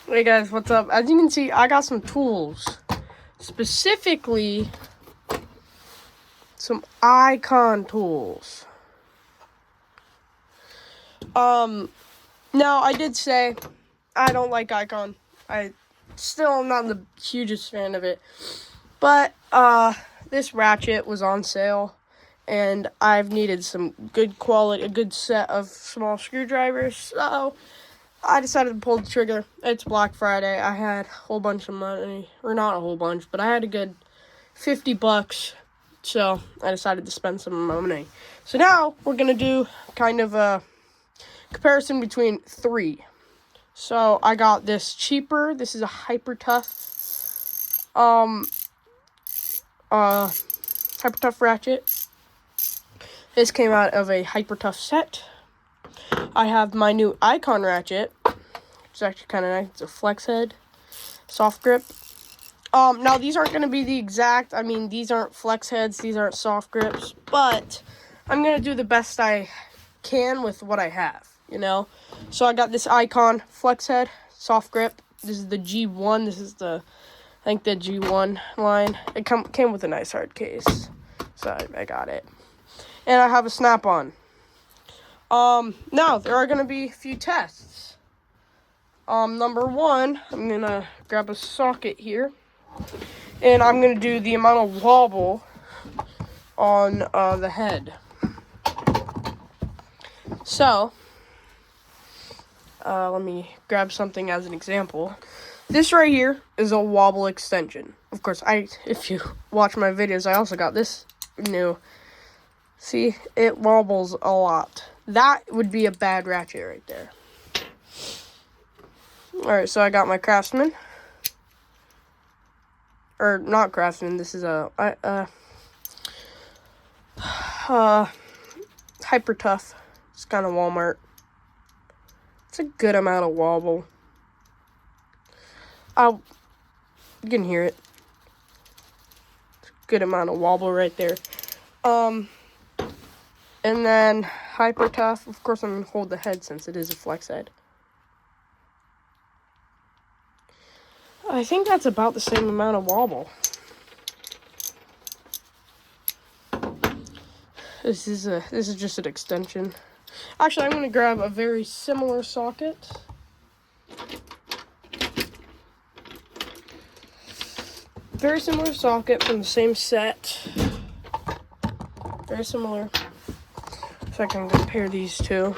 Hey guys, what's up? As you can see, I got some tools. Specifically, some icon tools. Now I did say I don't like icon. I still am not the hugest fan of it. But, this ratchet was on sale. And I've needed some good quality, a good set of small screwdrivers. So I decided to pull the trigger. It's Black Friday. I had a whole bunch of money, or not a whole bunch, but I had a good $50. So I decided to spend some money. So now we're gonna do kind of a comparison between three. So I got this cheaper. This is a Hyper Tough, Hyper Tough ratchet. This came out of a Hyper Tough set. I have my new Icon ratchet. It's actually kind of nice. It's a flex head, soft grip. Now these aren't going to be the exact, these aren't flex heads, these aren't soft grips, but I'm going to do the best I can with what I have, So I got this Icon flex head, soft grip. This is the G1. This is the G1 line. It came with a nice hard case, so I got it. And I have a snap-on. Now, there are going to be a few tests. Number one, I'm going to grab a socket here. And I'm going to do the amount of wobble on the head. So, let me grab something as an example. This right here is a wobble extension. Of course, if you watch my videos, I also got this new. See, it wobbles a lot. That would be a bad ratchet right there. Alright, so I got my Craftsman. Or, not Craftsman, this is a Hyper Tough. It's kind of Walmart. It's a good amount of wobble. You can hear it. It's a good amount of wobble right there. And then Hyper Tough. Of course, I'm going to hold the head since it is a flex head. I think that's about the same amount of wobble. This is just an extension. Actually, I'm going to grab a very similar socket. Very similar socket from the same set. Very similar. So I can compare these two.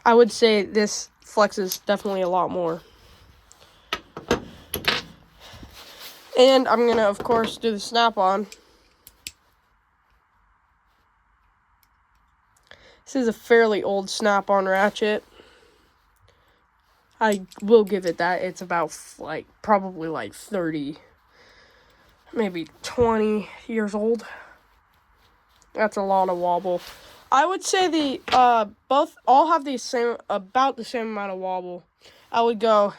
I would say this flexes definitely a lot more. And I'm going to, of course, do the snap-on. This is a fairly old snap-on ratchet. I will give it that. It's about, probably 30, maybe 20 years old. That's a lot of wobble. I would say both all have about the same amount of wobble. I would go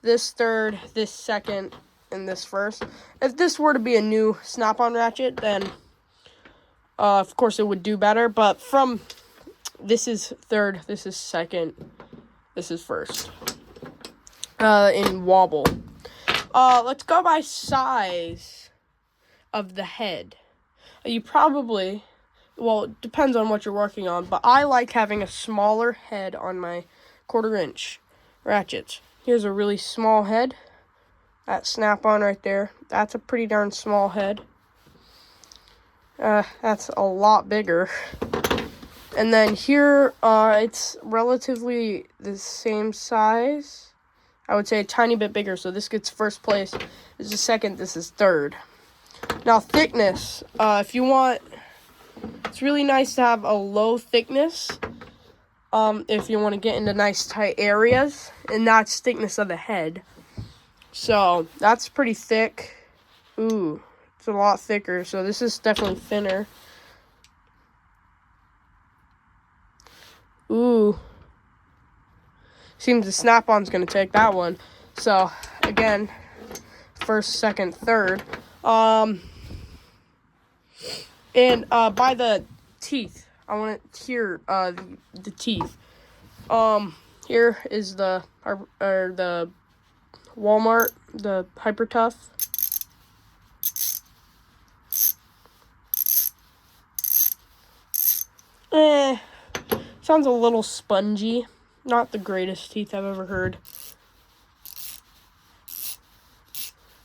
this third, this second, and this first. If this were to be a new snap-on ratchet, then of course it would do better. But this is third, this is second, this is first. In wobble. Let's go by size of the head. You probably, it depends on what you're working on, but I like having a smaller head on my 1/4 inch ratchets. Here's a really small head. That snap-on right there. That's a pretty darn small head. That's a lot bigger. And then here, it's relatively the same size. I would say a tiny bit bigger, so this gets first place. This is second, this is third. Now, thickness. If you want, it's really nice to have a low thickness. If you want to get into nice tight areas, and that's thickness of the head. So, that's pretty thick. Ooh, it's a lot thicker, so this is definitely thinner. Ooh. Seems the snap-on's going to take that one. So, again, first, second, third. And by the teeth. I want to hear the teeth. Here is the Walmart, the Hyper Tough. Sounds a little spongy. Not the greatest teeth I've ever heard.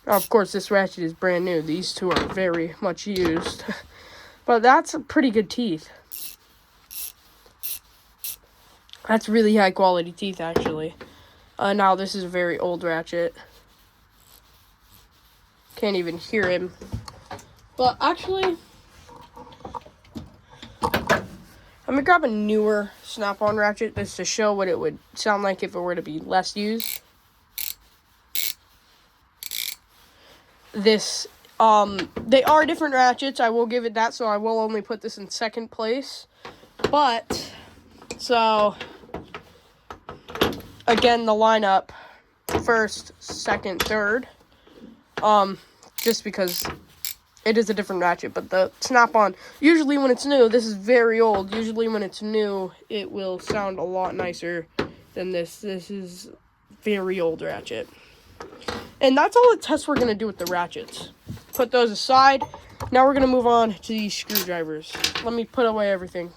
Now, of course, this ratchet is brand new. These two are very much used. But that's pretty good teeth. That's really high quality teeth, actually. Now, this is a very old ratchet. Can't even hear him. But actually, I'm going to grab a newer snap-on ratchet just to show what it would sound like if it were to be less used. This, they are different ratchets, I will give it that, so I will only put this in second place. But, so, again, the lineup, first, second, third, just because it is a different ratchet, but the snap-on, usually when it's new, this is very old, usually when it's new, it will sound a lot nicer than this. This is very old ratchet. And that's all the tests we're going to do with the ratchets. Put those aside. Now we're going to move on to these screwdrivers. Let me put away everything,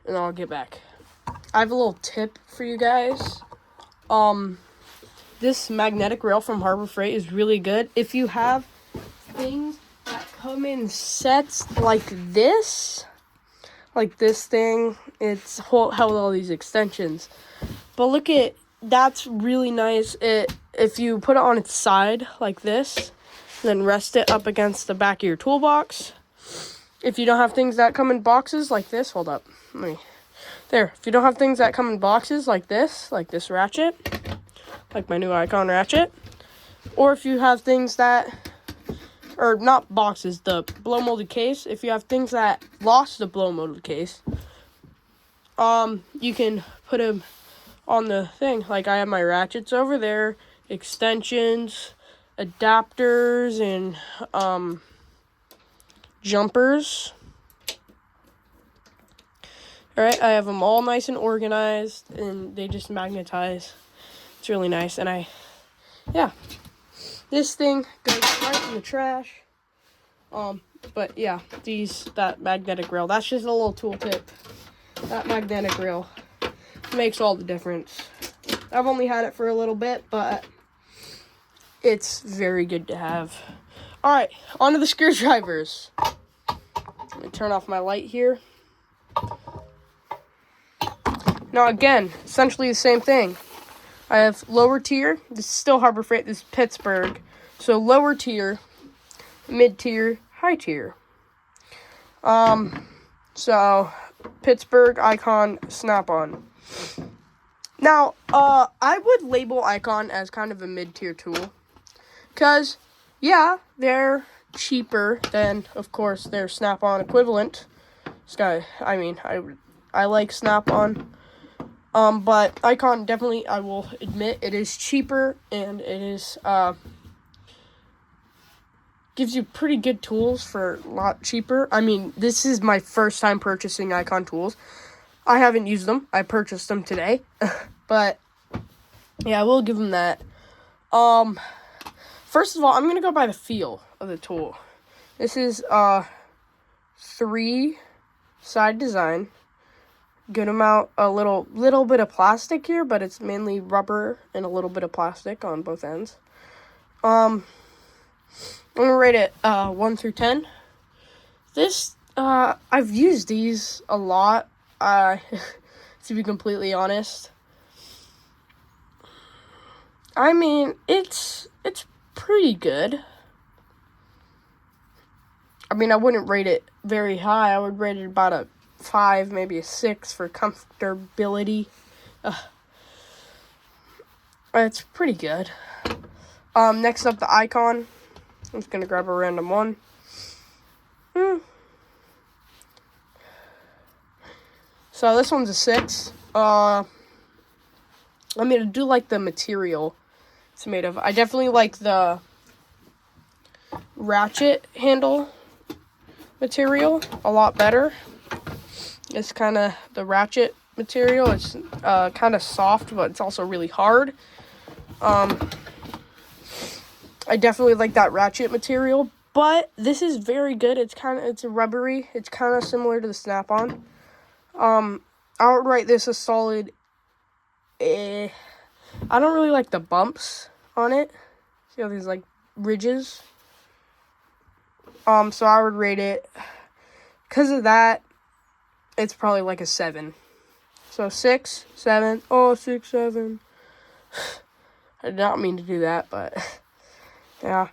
and I'll get back. I have a little tip for you guys. This magnetic rail from Harbor Freight is really good. If you have things that come in sets like this thing, it's held all these extensions. But look at, that's really nice. If you put it on its side like this, then rest it up against the back of your toolbox. If you don't have things that come in boxes like this, hold up, there. If you don't have things that come in boxes like this ratchet, like my new Icon ratchet, or if you have things that, or not boxes, the blow molded case, if you have things that lost the blow molded case, you can put them on the thing. Like I have my ratchets over there, extensions, adapters, and jumpers. Alright, I have them all nice and organized, and they just magnetize. It's really nice, and this thing goes right in the trash. But yeah, that magnetic rail, that's just a little tool tip. That magnetic rail makes all the difference. I've only had it for a little bit, but it's very good to have. Alright, on to the screwdrivers. Let me turn off my light here. Now again, essentially the same thing. I have lower tier. This is still Harbor Freight. This is Pittsburgh. So lower tier, mid tier, high tier. So Pittsburgh, Icon, Snap-on. Now, I would label Icon as kind of a mid-tier tool. Because, yeah, they're cheaper than, of course, their Snap-on equivalent. I like Snap-on. But Icon, definitely, I will admit, it is cheaper, and it is, gives you pretty good tools for a lot cheaper. I mean, this is my first time purchasing Icon tools. I haven't used them. I purchased them today. But, yeah, I will give them that. First of all, I'm going to go by the feel of the tool. This is, 3-side design. Good amount, a little bit of plastic here, but it's mainly rubber and a little bit of plastic on both ends. I'm going to rate it, 1 through 10. This, I've used these a lot, to be completely honest. I mean, it's pretty good. I mean, I wouldn't rate it very high. I would rate it about a 5, maybe a 6 for comfortability. It's pretty good. Next up, the Icon. I'm just gonna grab a random one. So this one's a 6. I mean, I do like the material it's made of. I definitely like the ratchet handle material a lot better. It's kind of the ratchet material. It's kind of soft, but it's also really hard. I definitely like that ratchet material, but this is very good. It's rubbery. It's kind of similar to the Snap-on. I would rate this a solid I don't really like the bumps on it. See how these like ridges? So I would rate it, because of that, it's probably like a 7. So 6, 7. Oh, 6, 7. I did not mean to do that, but yeah.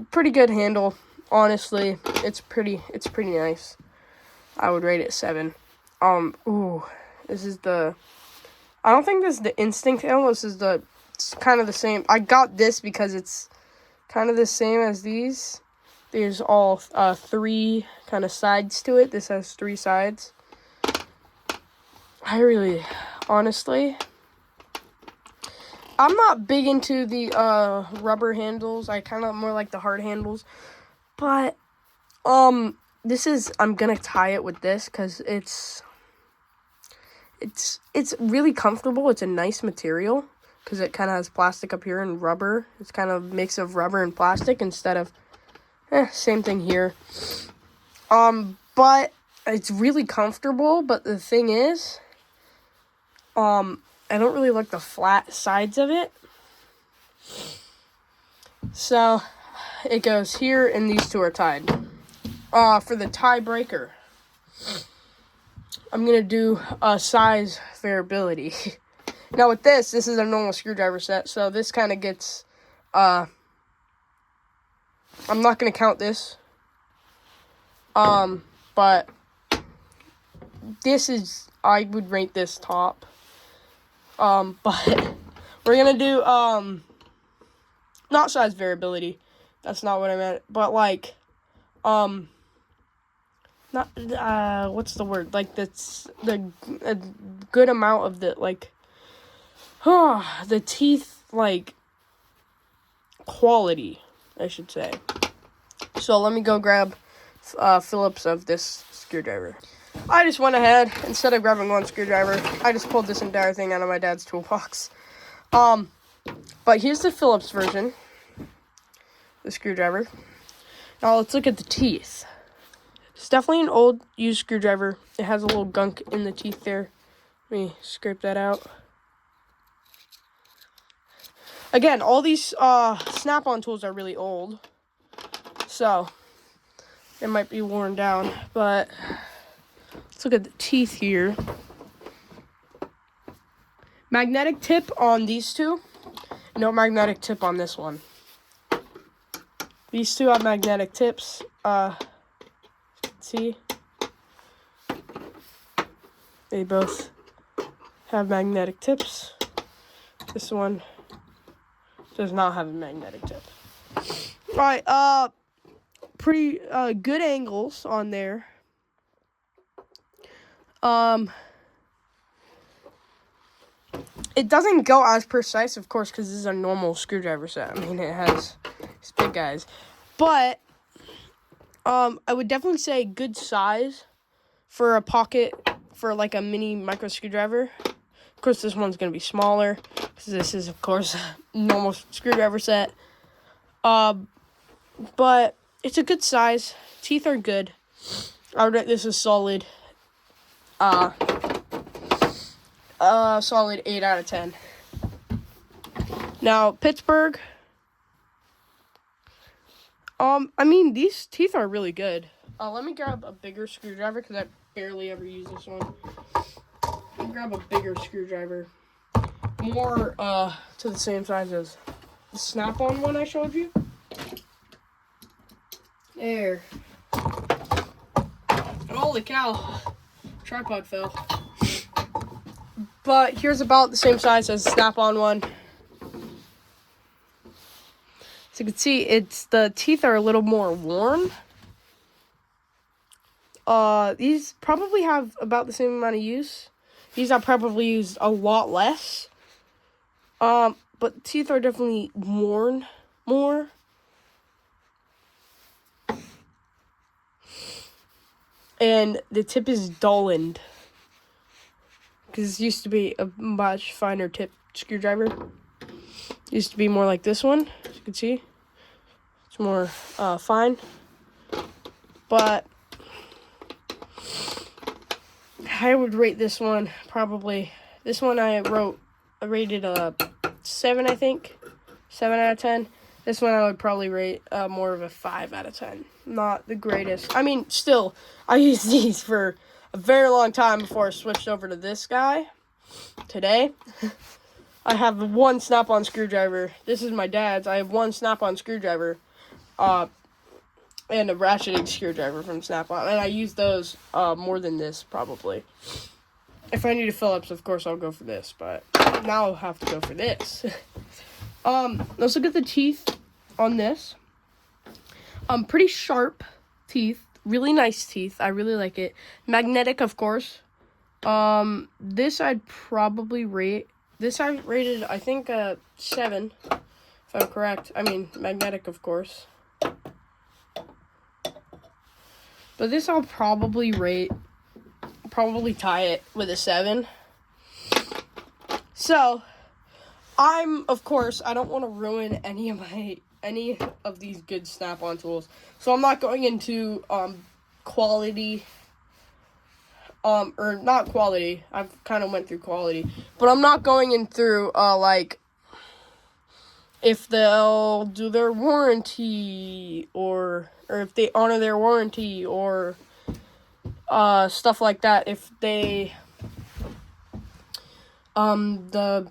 Pretty good handle. Honestly, it's pretty nice. I would rate it 7. This is the, I don't think this is the Instinct handle. It's kind of the same. I got this because it's kind of the same as these. There's all 3 kind of sides to it. This has 3 sides. Honestly, I'm not big into the rubber handles. I kind of more like the hard handles. But I'm gonna tie it with this because it's really comfortable. It's a nice material because it kind of has plastic up here and rubber. It's kind of a mix of rubber and plastic instead of same thing here. But it's really comfortable. But the thing is, I don't really like the flat sides of it. So it goes here, and these 2 are tied. For the tiebreaker, I'm gonna do size variability. Now with this is a normal screwdriver set, so this kind of gets, I'm not gonna count this. But I would rate this top. But we're gonna do, not size variability. That's not what I meant. But like, not, what's the word? Like, that's a good amount of the, like, the teeth, like, quality, I should say. So let me go grab Phillips of this screwdriver. I just went ahead, instead of grabbing one screwdriver, I just pulled this entire thing out of my dad's toolbox. But here's the Phillips version, the screwdriver. Now let's look at the teeth. It's definitely an old used screwdriver. It has a little gunk in the teeth there. Let me scrape that out. Again, all these Snap-on tools are really old, so it might be worn down, but let's look at the teeth here. Magnetic tip on these 2. No magnetic tip on this one. These 2 have magnetic tips. See? They both have magnetic tips. This one does not have a magnetic tip. Alright, pretty good angles on there. It doesn't go as precise, of course, because this is a normal screwdriver set. I mean, it has these big guys. But I would definitely say good size for a pocket, for like a mini micro screwdriver. Of course, this one's going to be smaller, because this is, of course, a normal screwdriver set. But it's a good size. Teeth are good. I would rate this a solid, solid 8 out of 10. Now, Pittsburgh. I mean, these teeth are really good. Let me grab a bigger screwdriver, because I barely ever use this one. Let me grab a bigger screwdriver. More, to the same size as the Snap-on one I showed you. There. Holy cow. Tripod fell. But here's about the same size as the Snap-on one. So you can see, the teeth are a little more worn. These probably have about the same amount of use. These I probably used a lot less. But teeth are definitely worn more. And the tip is dulled. Because this used to be a much finer tip screwdriver. It used to be more like this one, as you can see. It's more fine. But I would rate this one probably. This one I rated a 7, I think. 7 out of 10. This one I would probably rate more of a 5 out of 10. Not the greatest. I mean, still, I used these for a very long time before I switched over to this guy. Today, I have one snap-on screwdriver. This is my dad's. I have one snap-on screwdriver and a ratcheting screwdriver from Snap-on. And I use those more than this, probably. If I need a Phillips, of course, I'll go for this. But now I'll have to go for this. Let's look at the teeth on this. Pretty sharp teeth. Really nice teeth. I really like it. Magnetic, of course. This I'd probably rate. This I rated, I think, 7. If I'm correct. I mean, magnetic, of course. But this I'll probably tie it with a 7. So, of course, I don't want to ruin any of these good snap-on tools. So I'm not going into quality, or not quality. I've kind of went through quality, but I'm not going in through like if they'll do their warranty or if they honor their warranty or stuff like that. If they the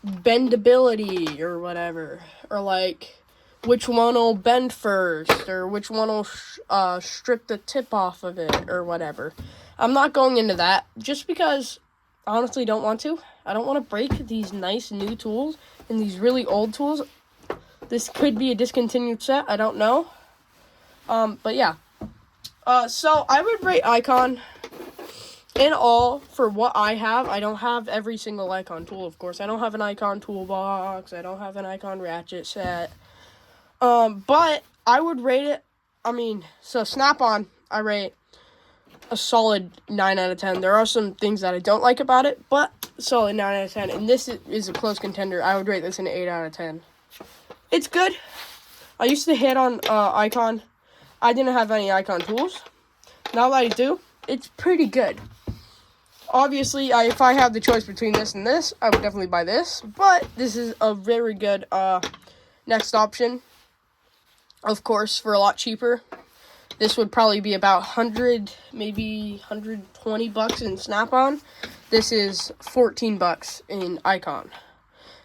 bendability or whatever, or like which one will bend first, or which one will strip the tip off of it, or whatever. I'm not going into that, just because I honestly don't want to. I don't want to break these nice new tools and these really old tools. This could be a discontinued set, I don't know. But yeah. So I would rate Icon in all for what I have. I don't have every single Icon tool, of course. I don't have an Icon toolbox. I don't have an Icon ratchet set. But I would rate it, so Snap-on, I rate a solid 9 out of 10. There are some things that I don't like about it, but solid 9 out of 10. And this is a close contender. I would rate this an 8 out of 10. It's good. I used to hit on Icon. I didn't have any Icon tools. Now that I do, it's pretty good. Obviously, if I have the choice between this and this, I would definitely buy this. But this is a very good next option. Of course, for a lot cheaper. This would probably be about 100, maybe 120 bucks in Snap-on. This is 14 bucks in Icon.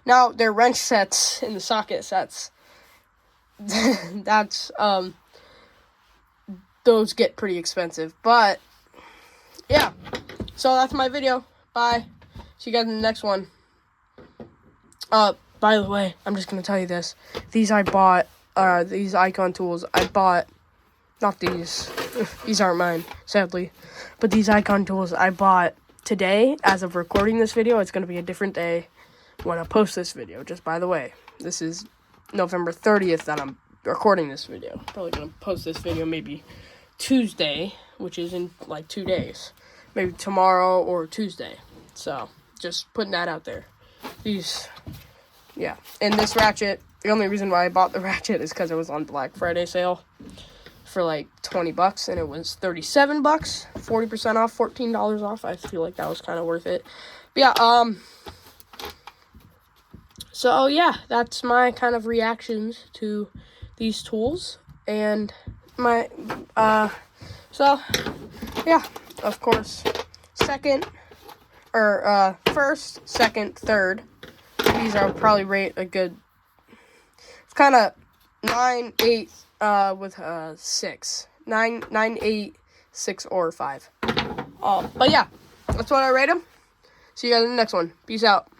Now, their wrench sets and the socket sets, those get pretty expensive. But, yeah. So, that's my video. Bye. See you guys in the next one. By the way, I'm just going to tell you this. These I bought. These Icon tools, I bought, not these, these aren't mine, sadly, but these Icon tools I bought today. As of recording this video, it's going to be a different day when I post this video, just by the way. This is November 30th that I'm recording this video. Probably going to post this video maybe Tuesday, which is in like 2 days. Maybe tomorrow or Tuesday. So, just putting that out there. Yeah, and this ratchet, the only reason why I bought the ratchet is because it was on Black Friday sale for like 20 bucks, and it was 37 bucks, 40% off, $14 off. I feel like that was kind of worth it. But yeah, so yeah, that's my kind of reactions to these tools, and my, so, yeah, of course, first, second, third. These I'll probably rate a good, it's kind of 9, 8, with 6. 9, 8, 6, or 5. But yeah, that's what I rate them. See you guys in the next one. Peace out.